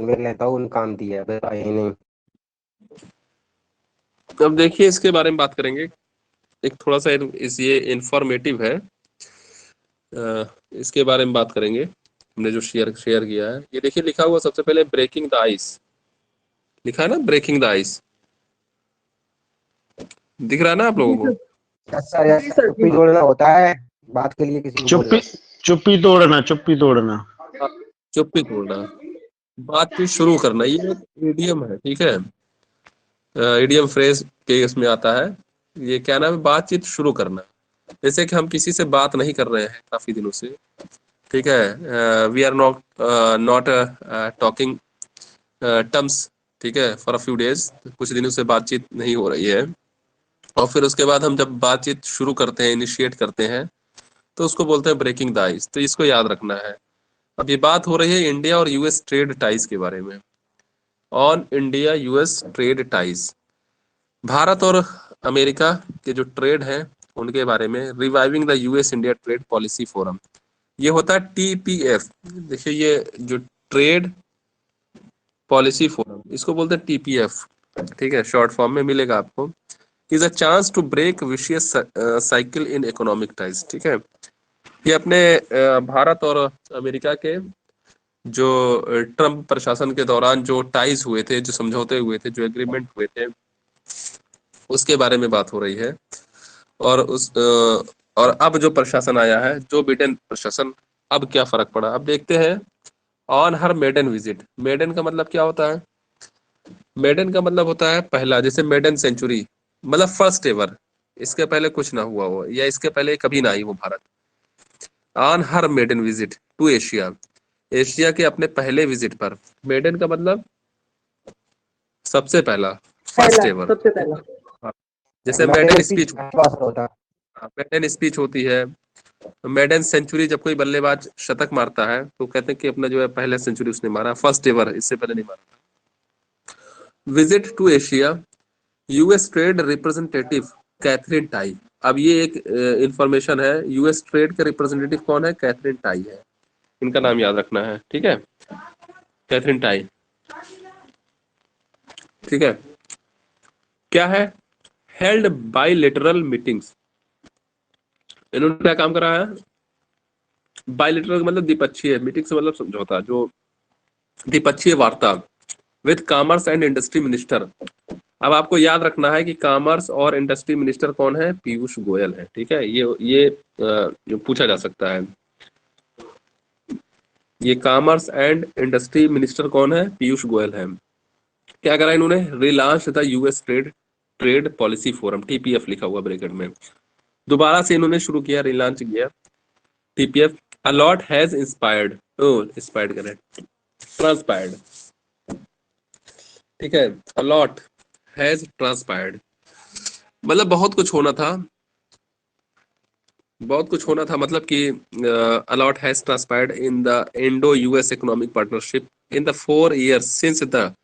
मैं लेता हूँ, काम दिया है ही नहीं। अब देखिए इसके बारे में बात करेंगे। एक थोड़ा सा ये इंफॉर्मेटिव है। इसके बारे में बात करेंगे। हमने जो शेयर शेयर किया है, ये देखिए लिखा हुआ सबसे पहले ब्रेकिंग द आइस। लिखा है ना ब्रेकिंग द आइस, दिख रहा है ना आप लोगों को? अच्छा ऐसा चुप्पी तोड़ना होता है बात के लिए, किसी को चुप्पी बोलना। चुप्पी तोड़ना, चुप्पी तोड़ना। हाँ, चुप्पी तोड़ना, बातचीत शुरू करना, ये एक इडियम है, ठीक है। इडियम फ्रेज के इसमें आता है। ये क्या नाम है, बातचीत शुरू करना। जैसे कि हम किसी से बात नहीं कर रहे हैं काफी दिनों से, ठीक है, we are not not talking terms, ठीक है, फॉर अ फ्यू डेज, कुछ दिनों से बातचीत नहीं हो रही है। और फिर उसके बाद हम जब बातचीत शुरू करते हैं, इनिशिएट करते हैं, तो उसको बोलते हैं ब्रेकिंग द आइस। तो इसको याद रखना है। अब ये बात हो रही है इंडिया और यूएस ट्रेड टाइज के बारे में। On India US trade ties, Bharat और अमेरिका के जो ट्रेड हैं उनके बारे में। Reviving the US India trade policy forum, ये होता है टीपीएफ। देखिए ये जो ट्रेड पॉलिसी फोरम, इसको बोलते हैं टीपीएफ, ठीक है, शॉर्ट फॉर्म में मिलेगा आपको। Is a chance to break vicious cycle in economic ties, ठीक है। ये अपने भारत और अमेरिका के जो ट्रम्प प्रशासन के दौरान जो टाइज हुए थे, जो समझौते हुए थे, जो एग्रीमेंट हुए थे, उसके बारे में बात हो रही है। और और अब जो प्रशासन आया है, जो बिडेन प्रशासन, अब क्या फर्क पड़ा, अब देखते हैं। On her maiden visit, maiden का मतलब क्या होता है? मेडन का मतलब होता है पहला, जैसे मेडन सेंचुरी, मतलब फर्स्ट एवर, इसके पहले कुछ ना हुआ हो, या इसके पहले कभी ना आई हो भारत। On her maiden visit to Asia, Asia के अपने पहले विजिट पर। मेडन का मतलब सबसे पहला, फर्स्ट एवर। सबसे पहला। जैसे मैंने मेडन स्पीच, होता। मेडन स्पीच होती है। मेडन सेंचुरी, जब कोई बल्लेबाज शतक मारता है तो कहते हैं कि अपना जो है पहला सेंचुरी उसने मारा, फर्स्ट एवर, इससे पहले नहीं मारा। Visit to Asia, US trade representative Katherine Tai. अब ये एक इंफॉर्मेशन है, यूएस ट्रेड के रिप्रेजेंटेटिव कौन है? कैथरीन टाई है। इनका नाम याद रखना है, ठीक है, कैथरीन टाई, ठीक है। क्या है? हेल्ड बाइलेटरल मीटिंग्स, इन्होंने क्या काम करा है? बाइलेटरल मतलब द्विपक्षीय, मीटिंग से मतलब समझौता, जो द्विपक्षीय वार्ता with commerce and industry minister. अब आपको याद रखना है कि कॉमर्स और इंडस्ट्री मिनिस्टर कौन है? पीयूष गोयल है, ठीक है। ये पूछा जा सकता है। ये कॉमर्स एंड इंडस्ट्री मिनिस्टर कौन है? पीयूष गोयल है। क्या करा इन्होंने? Relaunch the US trade trade policy forum, TPF लिखा हुआ ब्रैकेट में, दोबारा से इन्होंने शुरू किया, रिलॉन्च किया TPF. A lot has inspired, inspired करें, ट्रांसपायर्ड, ठीक है। अलॉट हैज ट्रांसपायर्ड मतलब बहुत कुछ होना था, बहुत कुछ होना था, मतलब कि a lot has transpired in the Indo US economic partnership in the 4 years since the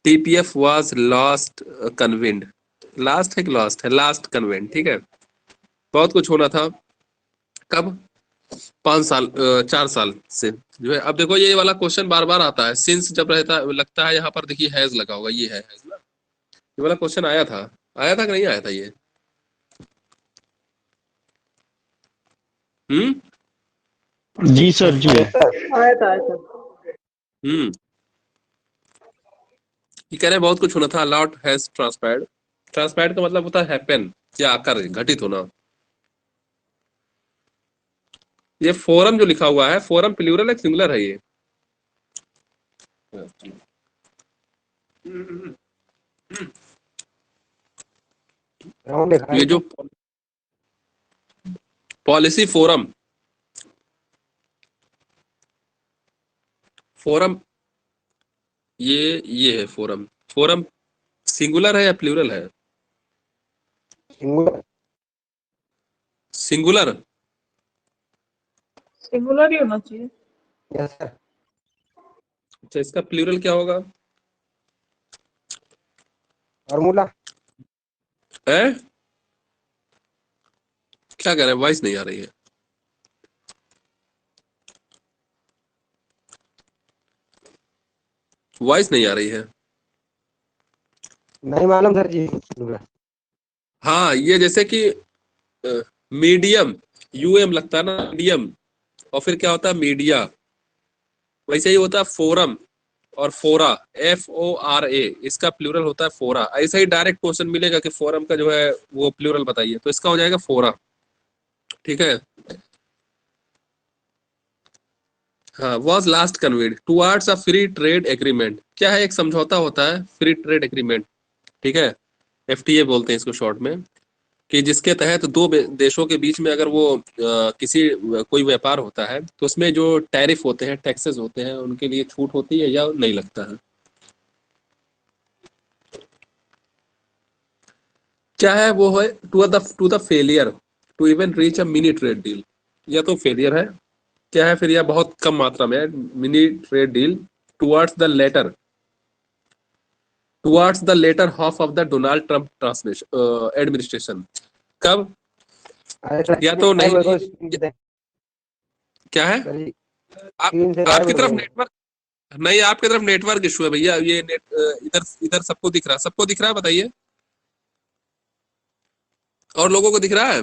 TPF was last convened. Last है कि लास्ट है? लास्ट कन्वेंट, ठीक है। बहुत कुछ होना था। कब? 5 साल 4 साल से जो है। अब देखो ये वाला क्वेश्चन बार बार आता है, सिंस जब रहता लगता है यहाँ पर, देखिए हैज लगा होगा, ये है हैज ना। ये वाला क्वेश्चन आया था कि नहीं आया था ये? जी सर जी। आया था आया था। हम्म ये कह रहे हैं बहुत कुछ होना था। लॉट हैज ट्रांसपायर्ड, ट्रांसपायर्ड का मतलब होता है हैपन, क्या आकर घटित होना। ये फोरम जो लिखा हुआ है, फोरम प्लूरल है सिंगुलर है ये? राउंड लिखा है ये जो पॉलिसी फोरम, फोरम, ये है फोरम। फोरम सिंगुलर है या प्लूरल है? सिंगुलर। सिंगुलर। सिंगुलर ही होना चाहिए। Yes sir. अच्छा, इसका प्लूरल क्या होगा? फॉर्मूला। है क्या कह रहे हैं? वॉइस नहीं आ रही है। वॉइस नहीं आ रही है। नहीं मालूम सर जी। हाँ, ये जैसे कि मीडियम, यूएम लगता है ना, मीडियम, और फिर क्या होता है मीडिया, वैसे ही होता है फोरम और फोरा, FORA, इसका प्लूरल होता है फोरा। ऐसा ही डायरेक्ट क्वेश्चन मिलेगा कि फोरम का जो है वो प्लूरल बताइए, तो इसका हो जाएगा फोरा। ठीक है। हाँ, was last conveyed towards a free trade agreement. क्या है? एक समझौता होता है, फ्री ट्रेड एग्रीमेंट। ठीक है, FTA बोलते हैं इसको शॉर्ट में, कि जिसके तहत दो देशों के बीच में अगर वो किसी कोई व्यापार होता है तो उसमें जो टैरिफ होते हैं, टैक्सेस होते हैं, उनके लिए छूट होती है या नहीं लगता है। क्या है? वो है to the failure to even reach a mini trade deal. या तो फेलियर है, क्या है फिर, यह बहुत कम मात्रा में mini trade deal towards the latter, towards the latter half of the Donald Trump translation administration. कब? अरे सर या स्क्रीन तो गायब नहीं हो गई, नहीं, स्क्रीन से। क्या है? सर जी आप स्क्रीन से गायब आपकी हो तरफ गए। नेटवर्क नहीं, आपकी तरफ नेटवर्क इशू है भैया। ये नेट इधर इधर सबको दिख रहा है, सबको दिख रहा है, बताइए। और लोगों को दिख रहा है?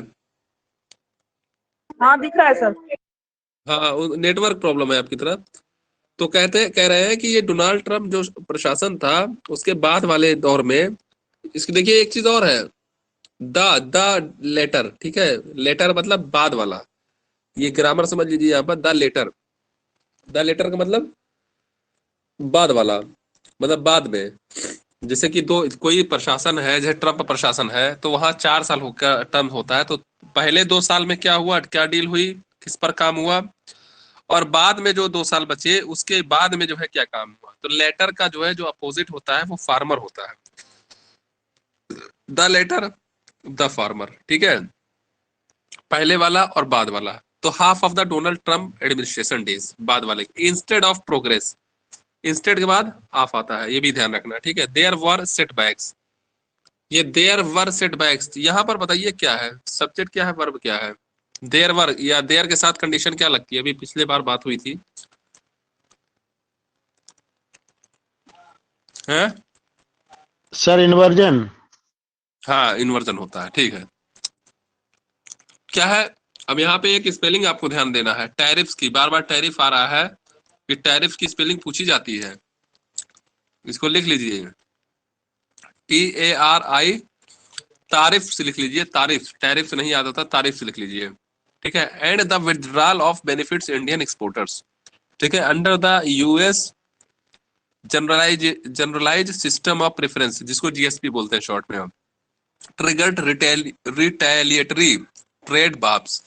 हाँ दिख रहा है सर। हाँ, नेटवर्क प्रॉब्लम है आपकी तरफ। तो कह रहे हैं कि ये डोनाल्ड ट्रंप जो प्रशासन था उसके बाद वाले दौर में, इसकी देखिए एक चीज और है, द द लेटर। ठीक है, लेटर मतलब बाद वाला, ये ग्रामर समझ लीजिए यहाँ पर। द लेटर, द लेटर का मतलब बाद वाला, मतलब बाद में। जैसे कि दो कोई प्रशासन है, जैसे ट्रंप प्रशासन है, तो वहां 4 साल का टर्म होता है, तो पहले 2 साल में क्या हुआ, क्या डील हुई, किस पर काम हुआ, और बाद में जो 2 साल बचे उसके बाद में जो है क्या काम हुआ। तो लेटर का जो है जो अपोजिट होता है वो फार्मर होता है। The latter, the former. ठीक है, पहले वाला और बाद वाला। तो half of the Donald Trump administration days, बाद वाले, इंस्टेड ऑफ प्रोग्रेस, इंस्टेड के बाद हाफ आता है, ये भी ध्यान रखना। ठीक है, देयर वर सेटबैक्स, ये देयर वर सेटबैक्स यहाँ पर बताइए क्या है, सब्जेक्ट क्या है, वर्ब क्या है। देयर वर या देयर के साथ कंडीशन क्या लगती है, अभी पिछले बार बात हुई थी, है? Sir inversion. हाँ, इन्वर्जन होता है। ठीक है, क्या है? अब यहाँ पे एक स्पेलिंग आपको ध्यान देना है, टैरिफ्स की। बार बार टैरिफ आ रहा है, कि टैरिफ की स्पेलिंग पूछी जाती है। इसको लिख लीजिए, TARI, तारिफ से लिख लीजिए, तारिफ, टैरिफ से नहीं आता था, तारिफ से लिख लीजिए। ठीक है, and the withdrawal of benefits Indian exporters. ठीक है, under the US generalise system of preference, जिसको GSP बोलते हैं शॉर्ट में हम, ट्रिगर्ड रिटेलिएटरी ट्रेड बाप्स।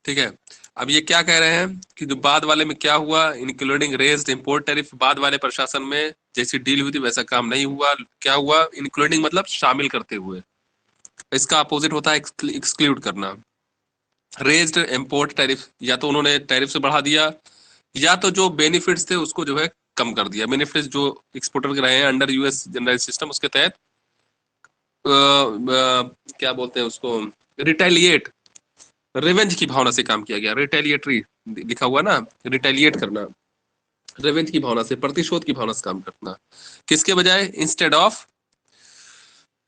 ठीक है, अब ये क्या कह रहे हैं कि जो बाद वाले में क्या हुआ, इंक्लूडिंग रेज्ड इंपोर्ट टैरिफ, बाद वाले प्रशासन में जैसी डील हुई थी वैसा काम नहीं हुआ। क्या हुआ? इंक्लूडिंग मतलब शामिल करते हुए, इसका अपोजिट होता है एक्सक्लूड करना। रेज्ड इंपोर्ट टैरिफ, या तो उन्होंने टैरिफ से बढ़ा दिया, या तो जो बेनिफिट्स थे उसको जो है कम कर दिया। बेनिफिट्स जो एक्सपोर्टर के रहे हैं अंडर US जनरल सिस्टम, उसके तहत क्या बोलते हैं उसको, रिटेलिएट, रिवेंज की भावना से काम किया गया। रिटेलिएटरी लिखा हुआ ना, रिटेलिएट करना, रिवेंज की भावना से, प्रतिशोध की भावना से काम करना। किसके बजाय? इंस्टेड ऑफ,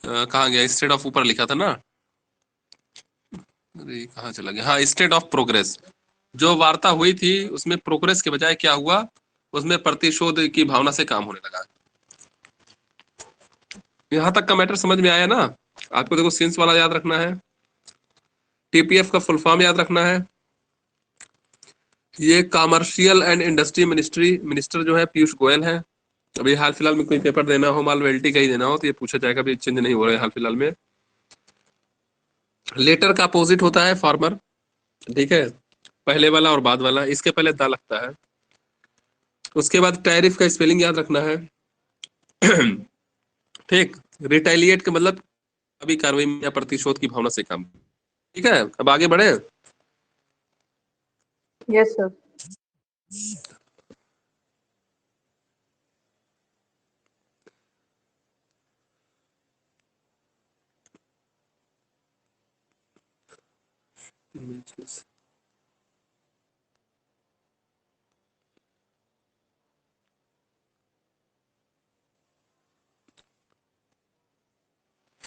कहाँ गया, इंस्टेड ऑफ ऊपर लिखा था ना, अरे कहाँ चला गया, हाँ, इंस्टेड ऑफ प्रोग्रेस। जो वार्ता हुई थी उसमें प्रोग्रेस के बजाय क्या हुआ, उसमें प्रतिशोध की भावना से काम होने लगा। यहां तक का मैटर समझ में आया ना? आपको देखो सिंस वाला याद रखना है, TPF का फुल फॉर्म याद रखना है। ये commercial and industry ministry, minister जो है पीयूष गोयल है। अभी हाल फिलहाल में कोई पेपर देना हो, मालवेल्टी का ही देना हो, तो ये पूछा जाएगा, अभी चेंज नहीं हो रहा है हाल फिलहाल में। लेटर का अपोजिट होता है फार्मर। ठीक है, पहले वाला और बाद वाला, इसके पहले दा लगता है। उसके बाद टैरिफ का स्पेलिंग याद रखना है। ठीक, रिटेलिएट का मतलब अभी कार्रवाई में या प्रतिशोध की भावना से काम। ठीक है, अब आगे बढ़े। Yes sir.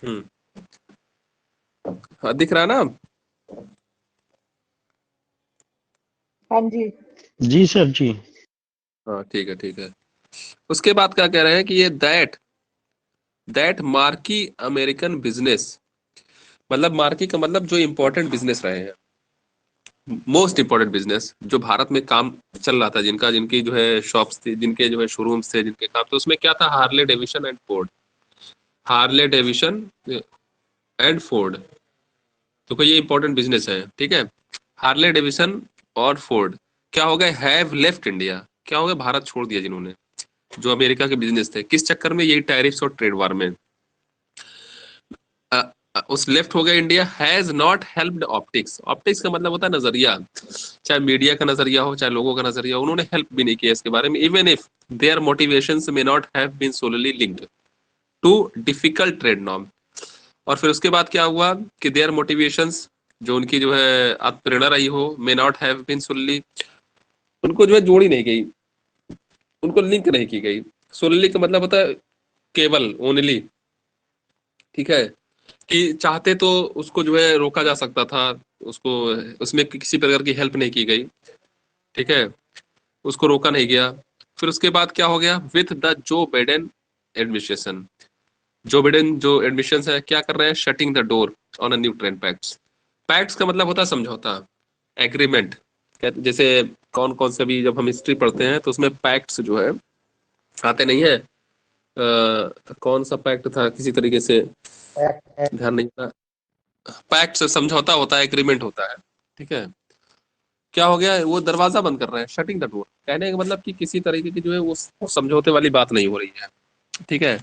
हाँ, दिख रहा है ना? हाँ जी। जी सर जी। हाँ ठीक है ठीक है। उसके बाद क्या कह रहे हैं कि ये दैट मार्की अमेरिकन बिजनेस, मतलब मार्की का मतलब जो इंपॉर्टेंट बिजनेस रहे हैं, मोस्ट इंपॉर्टेंट बिजनेस जो भारत में काम चल रहा था, जिनका जिनकी जो है शॉप्स थी, जिनके जो है शोरूम्स थे, जिनके काम, तो उसमें क्या था, Harley Davidson and Ford. Harley Davidson and Ford, तो कोई ये इंपॉर्टेंट बिजनेस है, ठीक है। हार्ले डेविसन और फोर्ड क्या हो गए, हैव लेफ्ट इंडिया, क्या हो गया, भारत छोड़ दिया जिन्होंने, जो अमेरिका के बिजनेस थे, किस चक्कर में, यही टैरिफ्स और ट्रेड वार में। उस लेफ्ट हो गया India. Has not helped optics, optics का मतलब होता है नजरिया, चाहे मीडिया का नजरिया हो, चाहे लोगों का नजरिया हो, उन्होंने हेल्प भी नहीं किया इसके बारे में। Even if their motivations may not have been solely linked to difficult trade norm. और फिर उसके बाद क्या हुआ कि देयर मोटिवेशंस, जो उनकी जो है प्रेरणा रही हो, may not have been solely, उनको जो है जोड़ी नहीं गई, उनको लिंक नहीं की गई। सोलली का मतलब होता है केवल, ओनली, ठीक है, कि चाहते तो उसको जो है रोका जा सकता था, उसको, उसमें किसी प्रकार की हेल्प नहीं की गई, ठीक है, उसको रोका नहीं गया। फिर उसके बाद क्या हो गया, with the Joe Biden administration, Joe Biden जो एडमिशन है, क्या कर रहे हैं, shutting the door on a new trade pacts. Pacts का मतलब होता है समझौता, एग्रीमेंट। जैसे कौन कौन से भी जब हम हिस्ट्री पढ़ते हैं तो उसमें पैक्ट्स जो है आते नहीं है, कौन सा पैक्ट था, किसी तरीके से ध्यान नहीं था, पैक्ट समझौता होता है, एग्रीमेंट होता है, ठीक है। क्या हो गया, वो दरवाजा बंद कर रहे हैं, शटिंग द डोर, कहने का मतलब कि किसी तरीके की जो है वो समझौते वाली बात नहीं हो रही है, ठीक है।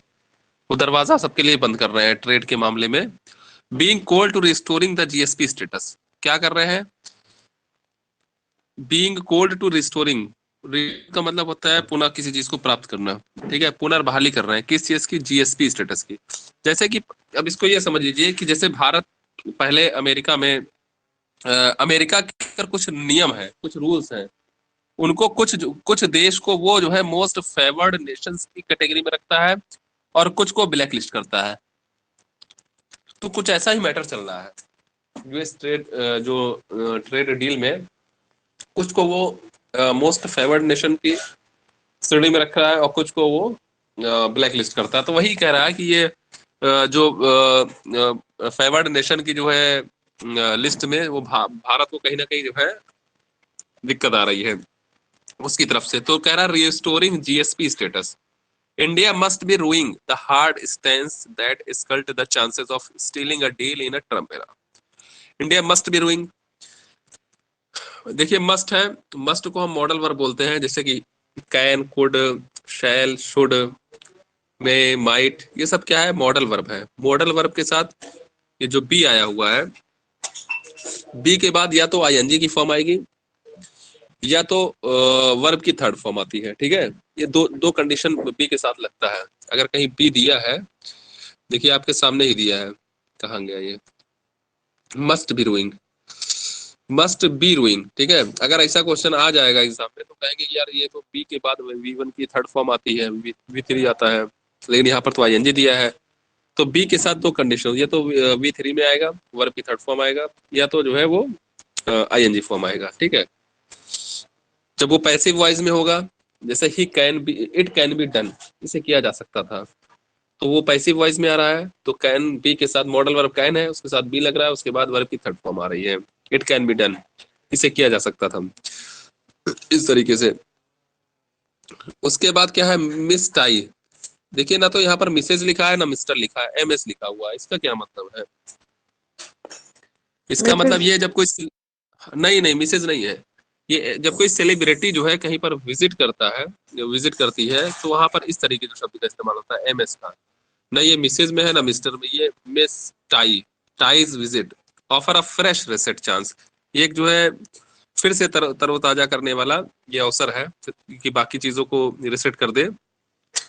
वो दरवाजा सबके लिए बंद कर रहे हैं ट्रेड के मामले में। Being called to restoring the GSP status, क्या कर रहे हैं, बीइंग कॉल्ड टू रिस्टोरिंग, का मतलब होता है पुनः किसी चीज को प्राप्त करना, ठीक है, पुनर्बहाली कर रहे हैं, किस चीज की, जीएसपी स्टेटस की। जैसे कि अब इसको ये समझ लीजिए कि जैसे भारत पहले अमेरिका में, अमेरिका के अगर कुछ नियम है, कुछ रूल्स हैं, उनको कुछ देश को वो जो है मोस्ट फेवर्ड नेशंस की कैटेगरी में रखता है, और कुछ को ब्लैक लिस्ट करता है। तो कुछ ऐसा ही मैटर चल रहा है यूएस ट्रेड, जो ट्रेड डील में, कुछ को वो मोस्ट फेवर्ड नेशन की श्रेणी में रख रहा है, और कुछ को वो ब्लैक लिस्ट करता है। तो वही कह रहा है कि ये जो फेवर्ड नेशन की जो है लिस्ट में, वो भारत को कहीं ना कहीं जो है दिक्कत आ रही है उसकी तरफ से। तो कह रहा है restoring GSP status, India must be rueing the hard stance that scuttled the chances of stealing a deal in a Trump era. India must be rueing, देखिए मस्ट है, मस्ट को हम मॉडल वर्ब बोलते हैं, जैसे कि can, could, shall, should, may, might, ये सब क्या है, मॉडल वर्ब है। मॉडल वर्ब के साथ ये जो बी आया हुआ है, बी के बाद या तो आईएनजी की फॉर्म आएगी, या तो वर्ब की थर्ड फॉर्म आती है, ठीक है। ये दो दो कंडीशन बी के साथ लगता है। अगर कहीं बी दिया है, देखिए आपके सामने ही दिया है, कहाँ गया ये, मस्ट बी रूइंग, मस्ट बी रूइंग, ठीक है। अगर ऐसा क्वेश्चन आ जाएगा एग्जाम में तो कहेंगे यार ये तो बी के बाद V1 की थर्ड फॉर्म आती है, V3 आता है, लेकिन यहाँ पर तो आईएनजी दिया है। तो बी के साथ दो कंडीशन, या तो V3 में आएगा, वर्ब की थर्ड फॉर्म आएगा, या तो जो है वो आईएनजी फॉर्म आएगा, ठीक है। जब वो पैसिव वॉइस में होगा, जैसे he can be, it can be done, इसे किया जा सकता था, तो वो पैसिव वॉइस में आ रहा है, तो कैन बी के साथ मॉडल वर्ब कैन है, उसके साथ बी लग रहा है, उसके बाद वर्ब की थर्ड फॉर्म आ रही है, इट कैन बी डन, इसे किया जा सकता था, इस तरीके से। उसके बाद क्या है, मिस टाई, देखिए ना तो यहाँ पर मिसेज लिखा है ना मिस्टर लिखा है, MS लिखा हुआ है, इसका क्या मतलब है, इसका मतलब ये जब कोई, नहीं नहीं मिसेज नहीं है, ये जब कोई सेलिब्रिटी जो है कहीं पर विजिट करता है, विजिट करती है, तो वहां पर इस तरीके के शब्द का इस्तेमाल होता है, MS का। ना ये मिसेज में है ना मिस्टर में, ये miss tie, ties visit, offer a fresh reset chance, ये एक जो है फिर से तरोताजा करने वाला ये अवसर है कि बाकी चीजों को रिसेट कर दे,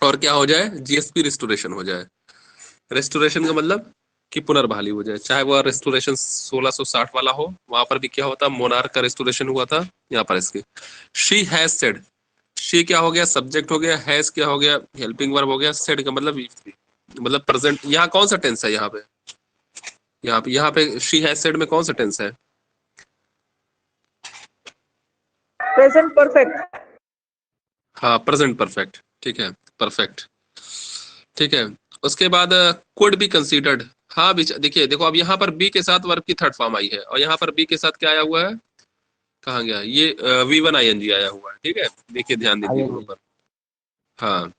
और क्या हो जाए, जीएसपी रिस्टोरेशन हो जाए। रेस्टोरेशन का मतलब कि पुनर्बहाली हो जाए, चाहे वह रेस्टोरेशन 1660 वाला हो, वहां पर भी क्या होता, मोनार्क का रेस्टोरेशन हुआ था, यहाँ पर इसके शी हैज सेड, शी क्या हो गया, सब्जेक्ट हो गया, हैज क्या हो गया, हेल्पिंग वर्ब हो गया, सेड का मतलब मतलब प्रेजेंट, यहाँ कौन सा टेंस है? यहाँ पे शी हैज सेड में कौन सा टेंस है? Present perfect. हाँ, प्रेजेंट परफेक्ट, ठीक है, परफेक्ट, ठीक है। उसके बाद कुड बी कंसीडर्ड। हाँ देखिए, देखो अब यहाँ पर बी के साथ वर्ब की थर्ड फॉर्म आई है, और यहाँ पर बी के साथ क्या आया हुआ है? कहाँ गया ये? V1 ING आया हुआ है, ठीक है, देखिए ध्यान दीजिए ING। वहाँ पर। हाँ,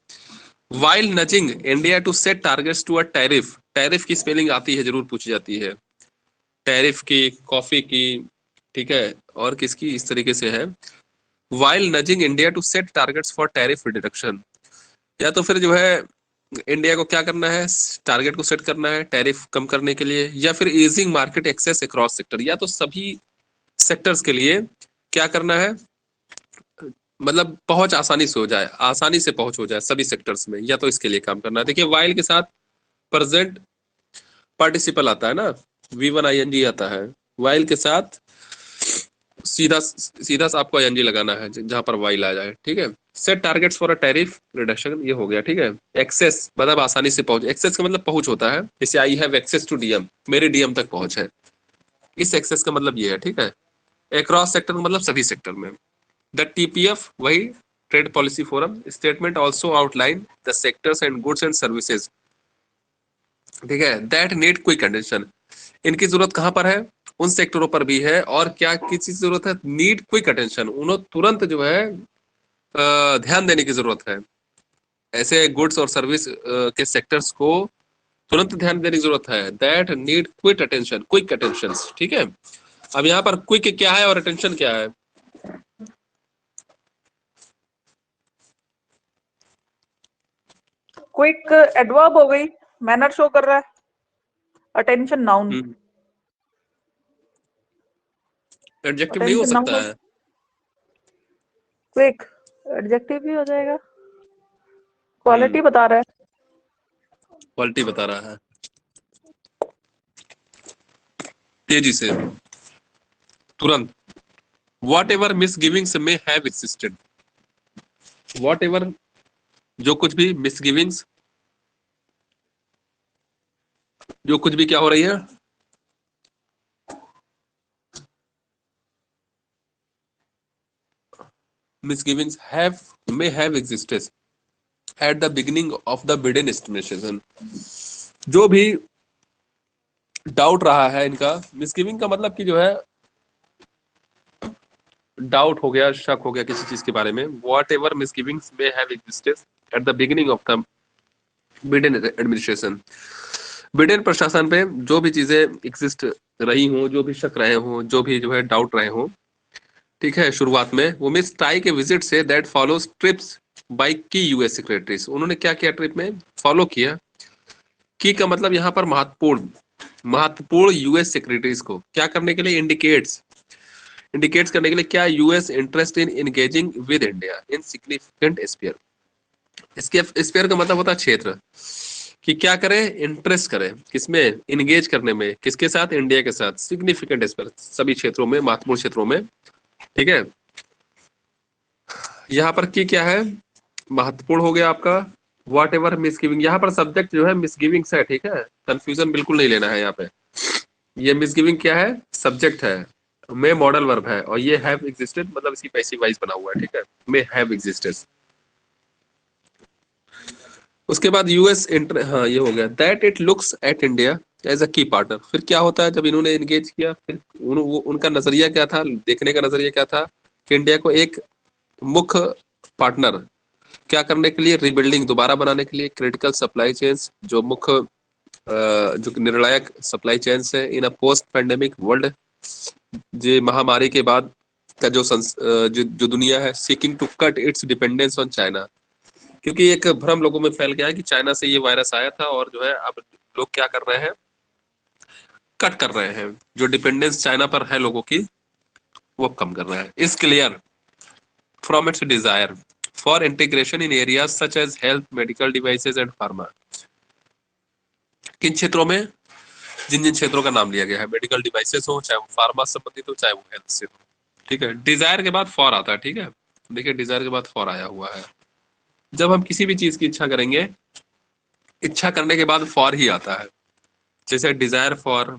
while nudging India to set targets to a tariff. Tariff की स्पेलिंग आती है, जरूर पूछी जाती है। टैरिफ की, कॉफी की, ठीक है, और किसकी? इस तरीके से है, while nudging India to set targets for tariff reduction. या तो फिर जो है इंडिया को क्या करना है? टारगेट को सेट करना है टैरिफ कम करने के लिए, या फिर easing market access across sector, या तो सभी सेक्टर्स के लिए क्या करना है, मतलब पहुंच आसानी से हो जाए, आसानी से पहुंच हो जाए सभी सेक्टर्स में, या तो इसके लिए काम करना है। देखिए वाइल के साथ प्रेजेंट पार्टिसिपल आता है ना, V1 ING आता है, वाइल के साथ सीधा सीधा सा आपको ING लगाना है जहां पर वाइल आ जाए, ठीक है। Set targets for a tariff reduction, ये हो गया, ठीक है। एक्सेस मतलब आसानी से पहुंच, एक्सेस का मतलब पहुंच होता है, जैसे I have access to DM, मेरे DM तक पहुंच है, इस एक्सेस का मतलब ये है, ठीक है। अक्रॉस सेक्टर मतलब सभी सेक्टर में। द TPF, वही trade policy forum statement, also outline the sectors and goods and services, ठीक है, दैट नीड क्विक अटेंशन। इनकी जरूरत कहां पर है? उन सेक्टरों पर भी है, और क्या किस चीज की जरूरत है? नीड क्विक अटेंशन, उन्हें तुरंत जो है ध्यान देने की जरूरत है। ऐसे गुड्स और सर्विस के सेक्टर्स को तुरंत ध्यान देने की जरूरत है, that need quick attention, quick attention, ठीक है। अब यहाँ पर क्विक क्या है और अटेंशन क्या है? क्विक एडवर्ब हो गई, मैनर शो कर रहा है। Attention noun. एडजेक्टिव नहीं हो अटेंशन सकता नाउन। है? क्विक एडजेक्टिव भी हो जाएगा। क्वालिटी बता रहा है। क्वालिटी बता रहा है, तेजी से, तुरंत। वॉट एवर मिसगिविंग्स में हैव एग्जिस्टेड, वॉट एवर, जो कुछ भी, मिसगिविंग्स, जो कुछ भी क्या हो रही है? Misgivings may have existed at the beginning of the Biden administration. जो भी डाउट रहा है इनका, मिसगिविंग का मतलब कि जो है डाउट हो गया, शक हो गया किसी चीज के बारे में। Whatever misgivings may have existed at the beginning of the Biden administration, Biden प्रशासन पे जो भी चीजें एग्जिस्ट रही हों, जो भी शक रहे हों, जो भी जो है डाउट रहे हों, ठीक है, शुरुआत में, वो मिस टाई के विजिट से that follows trips by key US secretaries, उन्होंने क्या किया ट्रिप में? फॉलो किया। की का मतलब यहाँ पर महत्वपूर्ण, महत्वपूर्ण US सेक्रेटरीज को क्या करने के लिए? इंडिकेट्स करने के लिए क्या? US interest in engaging with India in significant sphere. इसके स्फीयर का मतलब होता है क्षेत्र, कि क्या करें? इंटरेस्ट करें किसमें? एंगेज करने में, किसके साथ? इंडिया के साथ, सिग्निफिकेंट स्फीयर, सभी क्षेत्रों में, महत्वपूर्ण क्षेत्रों में, ठीक है। यहाँ पर की क्या है? महत्वपूर्ण हो गया आपका। वॉट एवर मिसगिविंग, यहाँ पर सब्जेक्ट जो है मिसगिविंग्स है, ठीक है, कंफ्यूजन बिल्कुल नहीं लेना है यहाँ पे। ये मिसगिविंग क्या है? सब्जेक्ट है, मे मॉडल वर्ब है, और ये हैव एग्जिस्टेड मतलब इसकी पैसिव वॉइस बना हुआ है, ठीक है, मे हैव एग्जिस्टेड। उसके बाद हाँ ये हो गया, that it looks at India as a key partner. फिर क्या होता है जब इन्होंने एंगेज किया? फिर उनका नजरिया क्या था, देखने का नजरिया क्या था? कि इंडिया को एक मुख्य पार्टनर क्या करने के लिए? रिबिल्डिंग, दोबारा बनाने के लिए, क्रिटिकल सप्लाई चेन्स, जो मुख्य जो निर्णायक सप्लाई चेन्स है in a post pandemic world, जो महामारी के बाद का जो दुनिया है, seeking to cut its dependence on China. क्योंकि एक भ्रम लोगों में फैल गया है कि चाइना से ये वायरस आया था, और जो है अब लोग क्या कर रहे हैं? कट कर रहे हैं, जो डिपेंडेंस चाइना पर है लोगों की, वो कम कर रहे हैं। Is clear from its desire for integration in areas such as health, medical devices and pharma. किन क्षेत्रों में? जिन जिन क्षेत्रों का नाम लिया गया है, मेडिकल डिवाइसेस हो, चाहे वो फार्मा संबंधित हो, चाहे वो हेल्थ से हो, ठीक है। डिजायर के बाद फॉर आता है, ठीक है, देखिए डिजायर के बाद फॉर आया हुआ है। जब हम किसी भी चीज की इच्छा करेंगे इच्छा करने के बाद फॉर ही आता है, जैसे डिजायर फॉर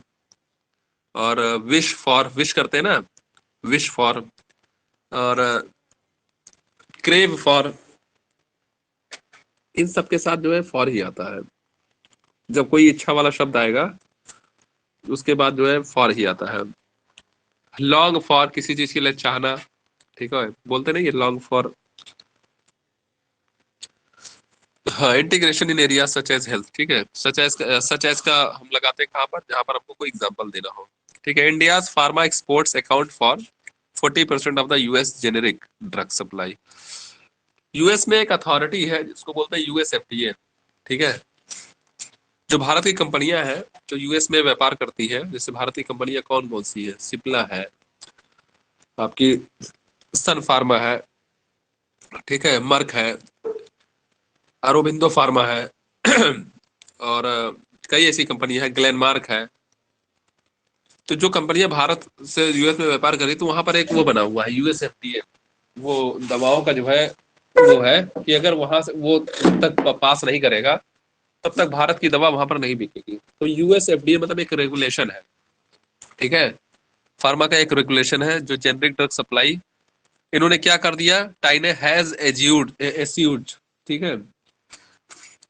और विश फॉर, विश करते हैं ना, विश फॉर, और क्रेव फॉर, इन सब के साथ जो है फॉर ही आता है। जब कोई इच्छा वाला शब्द आएगा उसके बाद जो है फॉर ही आता है। लॉन्ग फॉर, किसी चीज के लिए चाहना, ठीक है, बोलते नहीं ये लॉन्ग फॉर। हाँ, integration in area such as health, ठीक है, सच एज का हम लगाते हैं कहाँ पर, जहां पर हमको कोई एग्जांपल देना हो, ठीक है। India's pharma exports account for 40% of the US generic drug supply. US में एक अथॉरिटी है जिसको बोलते हैं यूएस एफडीए, ठीक है। जो भारत की कंपनियां हैं जो यूएस में व्यापार करती है, जैसे भारत की कंपनियां कौन कौन सी है, सिप्ला है, आपकी सन फार्मा है, ठीक है, मर्क है, अरोबिंदो फार्मा है और कई ऐसी कंपनियां हैं, ग्लेनमार्क है। तो जो कंपनियां भारत से यूएस में व्यापार करी, तो वहां पर एक वो बना हुआ है यूएस एफडीए, वो दवाओं का जो है वो है कि अगर वहां से वो तक पास नहीं करेगा तब तक भारत की दवा वहां पर नहीं बिकेगी। तो यूएस एफडीए मतलब एक रेगुलेशन है, ठीक है, फार्मा का एक रेगुलेशन है जो जेनरिक ड्रग सप्लाई। इन्होंने क्या कर दिया, टाइने हैज एस्यूड, ठीक है।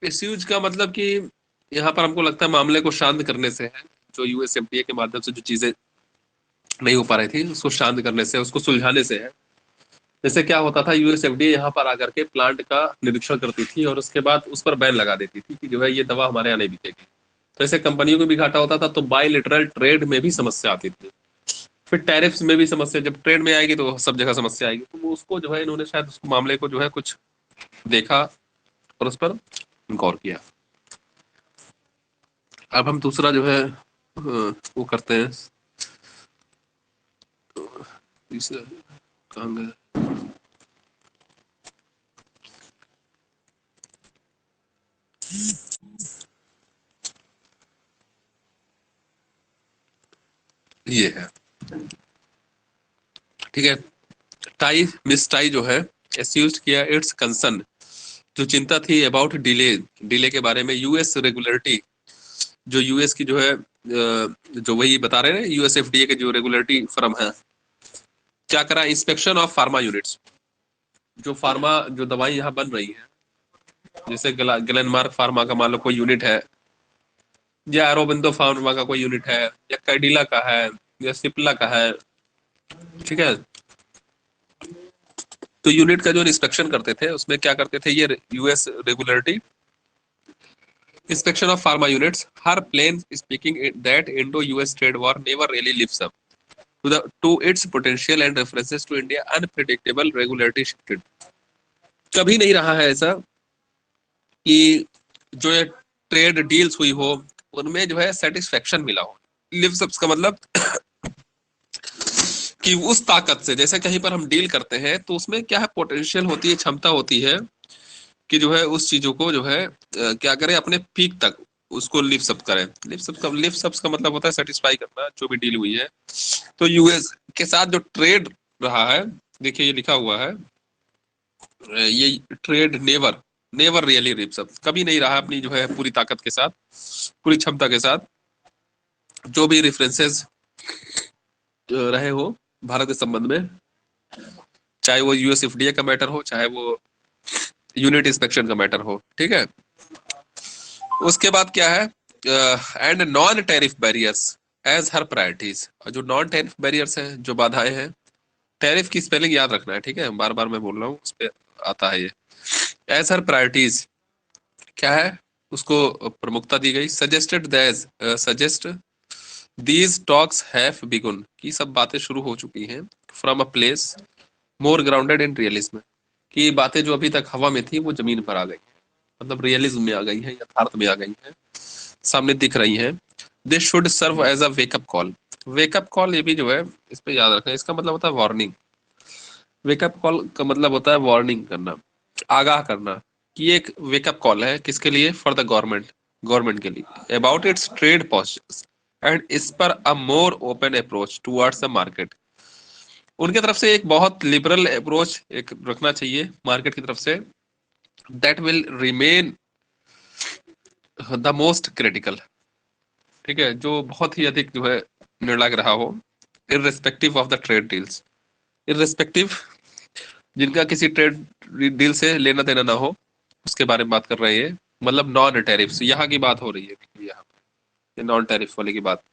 एस्यूज का मतलब कि यहाँ पर हमको लगता है मामले को शांत करने से है, जो यूएस एफडीए के माध्यम से जो चीजें नहीं हो पा रही थी उसको शांत करने से, उसको सुलझाने से है। जैसे क्या होता था, यूएस एफडीए यहाँ पर आकर के प्लांट का निरीक्षण करती थी और उसके बाद उस पर बैन लगा देती थी कि जो है ये दवा हमारे यहाँ नहीं बिकेगी। तो ऐसे कंपनियों को भी घाटा होता था, तो बायलैटरल ट्रेड में भी समस्या आती थी। फिर टैरिफ्स में भी समस्या, जब ट्रेड में आएगी तो सब जगह समस्या आएगी। तो वो उसको जो है इन्होंने शायद उस मामले को जो है कुछ देखा और उस पर गौर किया। अब हम दूसरा जो है वो करते हैं, तीसरा कहाँ गए, ये है, ठीक है। टाई, मिस टाई जो है एस्यूज किया इट्स कंसर्न, जो चिंता थी अबाउट डिले, डिले के बारे में। यूएस रेगुलेटरी, जो यूएस की जो है जो वही बता रहे हैं यूएस एफडीए के जो रेगुलेटरी फर्म है, क्या करा, इंस्पेक्शन ऑफ फार्मा यूनिट्स, जो फार्मा जो दवाई यहाँ बन रही है, जैसे ग्लेनमार्क फार्मा का मान लो कोई यूनिट है, या अरोबिंदो फार्मा का कोई यूनिट है, या कैडिला का है, या सिप्ला का है, ठीक है। तो यूनिट का जो इंस्पेक्शन करते थे उसमें क्या करते थे, ये US regulatory inspection of pharma units, her plain speaking that Indo-US trade war never really lives up to its potential and references to India unpredictable regulatory shifted। कभी नहीं रहा है ऐसा कि जो ये ट्रेड डील्स हुई हो उनमें जो है सेटिस्फेक्शन मिला हो। लिव्स अप का मतलब कि उस ताकत से, जैसे कहीं पर हम डील करते हैं तो उसमें क्या है, पोटेंशियल होती है, क्षमता होती है कि जो है उस चीजों को जो है क्या करें, अपने पीक तक उसको लिफ्ट अप करें। लिफ्ट अप का मतलब होता है सेटिस्फाई करना, जो भी डील हुई है। तो यूएस के साथ जो ट्रेड रहा है, देखिए ये लिखा हुआ है, ये trade never never really lives up, कभी नहीं रहा अपनी जो है पूरी ताकत के साथ, पूरी क्षमता के साथ। जो भी रेफरेंसेस रहे हो भारत के संबंध में, चाहे वो यूएस एफडीए का मैटर हो, चाहे वो यूनिट इंस्पेक्शन का मैटर हो, ठीक है। उसके बाद क्या है, and non tariff barriers as her priorities, जो नॉन टैरिफ बैरियर्स हैं, जो बाधाएं हैं, टैरिफ की स्पेलिंग याद रखना है, ठीक है, बार बार मैं बोल रहा हूँ, उस पर आता है ये। एज हर प्रायोरिटीज क्या है, उसको प्रमुखता दी गई। सजेस्ट दीज टॉक्स हैव बिगुन, की सब बातें शुरू हो चुकी हैं। From a place more grounded in realism, कि बातें जो अभी तक हवा में थी वो जमीन पर आ गई, मतलब रियलिज्म में आ गई है, यथार्थ में आ गई है, सामने दिख रही है। This should serve as a wake up call. Wake up call ये भी जो है इस पे याद रखना, इसका मतलब होता है वार्निंग। वेकअप कॉल का मतलब होता है वार्निंग करना, आगाह करना, कि एक वेकअप कॉल है किसके लिए, फॉर द गवर्नमेंट के लिए, about its trade postures and इस पर a more open approach towards the market. उनके तरफ से एक बहुत लिबरल अप्रोच एक रखना चाहिए मार्केट की तरफ से, that will remain the most critical, ठीक है, जो बहुत ही अधिक जो है निर्णायक रहा हो, irrespective of the trade deals, irrespective जिनका किसी ट्रेड डील से लेना देना ना हो, उसके बारे में बात कर रहे हैं। मतलब नॉन टैरिफ्स, यहाँ की बात हो रही है, यहाँ पे नॉन टैरिफ वाले की बात,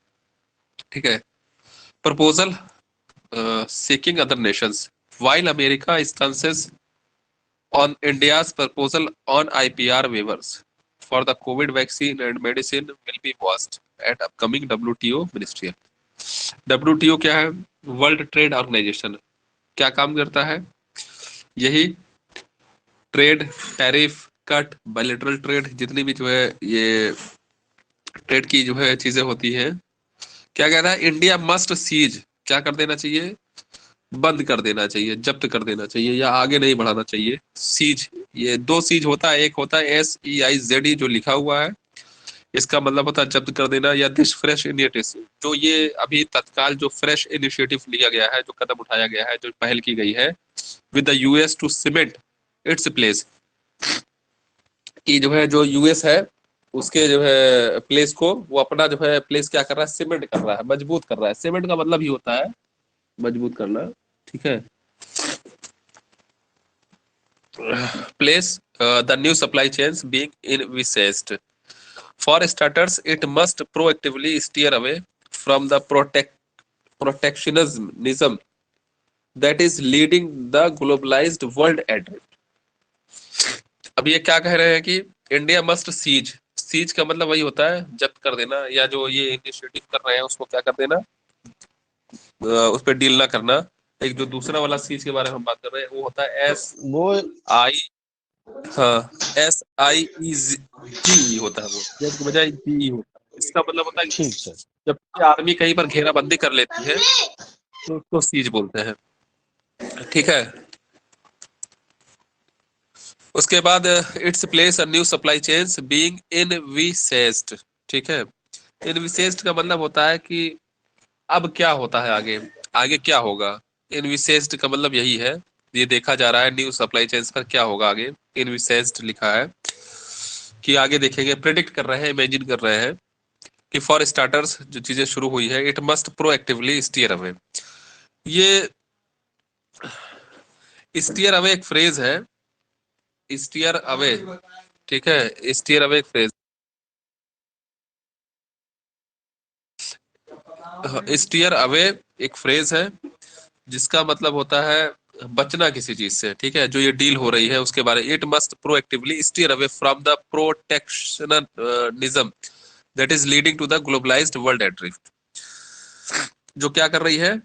ठीक है। Proposal seeking other nations while America stances on India's proposal on IPR waivers for the COVID vaccine and medicine will be watched at upcoming WTO ministerial। WTO क्या है? World trade organisation. क्या काम करता है? यही trade, tariff, cut, bilateral trade, जितनी भी जो है ये ट्रेड की जो है चीजें होती हैं, क्या कह रहा है? इंडिया मस्ट सीज, क्या कर देना चाहिए? बंद कर देना चाहिए, जब्त कर देना चाहिए, या आगे नहीं बढ़ाना चाहिए। सीज, ये दो सीज होता है, एक होता है SEIZD जो लिखा हुआ है, इसका मतलब होता है जब्त कर देना, या दिस फ्रेश इनिशिएटिव, जो ये अभी तत्काल जो फ्रेश इनिशिएटिव लिया गया है, जो कदम उठाया गया है, जो पहल की गई है with the US to cement its place, कि जो है जो US है उसके जो है प्लेस को, वो अपना जो है प्लेस क्या कर रहा है? सीमेंट कर रहा है, मजबूत कर रहा है। सीमेंट का मतलब ही होता है मजबूत करना, ठीक है। Place the new supply chains being envisaged. For starters it must proactively steer away from the protectionism that is leading the globalised world adrift. अब ये क्या कह रहे हैं कि इंडिया मस्ट सीज, सीज का मतलब वही होता है जब्त कर देना, या जो ये इनिशिएटिव कर रहे हैं उसको क्या कर देना, उस पर डील ना करना। एक जो दूसरा वाला सीज के बारे में हम बात कर रहे हैं वो होता है SIEG होता है, वो जेड की बजाय GE होता है। इसका मतलब होता है ठीक सर। जब आर्मी कहीं पर घेराबंदी कर लेती है तो उसको सीज बोलते हैं, ठीक है। उसके बाद it's place a new supply chains being envisaged, ठीक है। इनविसेस्ड का मतलब होता है कि अब क्या होता है आगे, आगे क्या होगा। इनविसेस्ड का मतलब यही है, ये देखा जा रहा है न्यू सप्लाई चेन्स पर क्या होगा आगे। इनविसेस्ड लिखा है कि आगे देखेंगे, प्रेडिक्ट कर रहे हैं, इमेजिन कर रहे हैं कि फॉर स्टार्टर्स जो चीजें शुरू हुई है, it must proactively steer away. ये स्टीयर अवे एक फ्रेज है, स्टीयर अवे, ठीक है। स्टीयर अवे एक फ्रेज, स्टीयर अवे एक फ्रेज है जिसका मतलब होता है बचना किसी चीज से, ठीक है। जो ये डील हो रही है उसके बारे में, it must proactively steer away from the protectionism that is leading to the globalised world adrift. जो क्या कर रही है,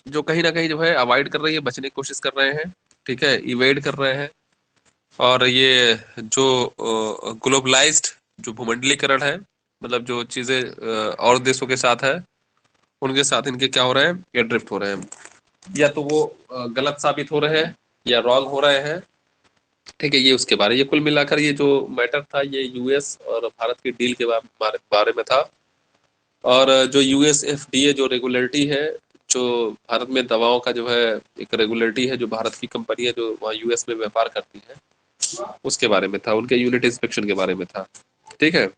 जो कहीं ना कहीं जो है अवॉइड कर रही है, बचने की कोशिश कर रहे हैं, ठीक है, इवेड कर रहे हैं। और ये जो ग्लोबलाइज्ड जो भूमंडलीकरण है, मतलब जो चीजें और देशों के साथ है उनके साथ इनके क्या हो रहे हैं? ये ड्रिफ्ट हो रहे हैं, या तो वो गलत साबित हो रहे हैं या रॉन्ग हो रहे हैं, ठीक है। ये उसके बारे, ये कुल मिलाकर ये जो मैटर था ये US और भारत की डील के बारे में था। और जो US FDA जो रेगुलेटरी है, जो भारत में दवाओं का जो है एक रेगुलेटरी है, जो भारत की कंपनी है जो वहाँ US में व्यापार करती है, उसके बारे में था, उनके यूनिट इंस्पेक्शन के बारे में था, ठीक है।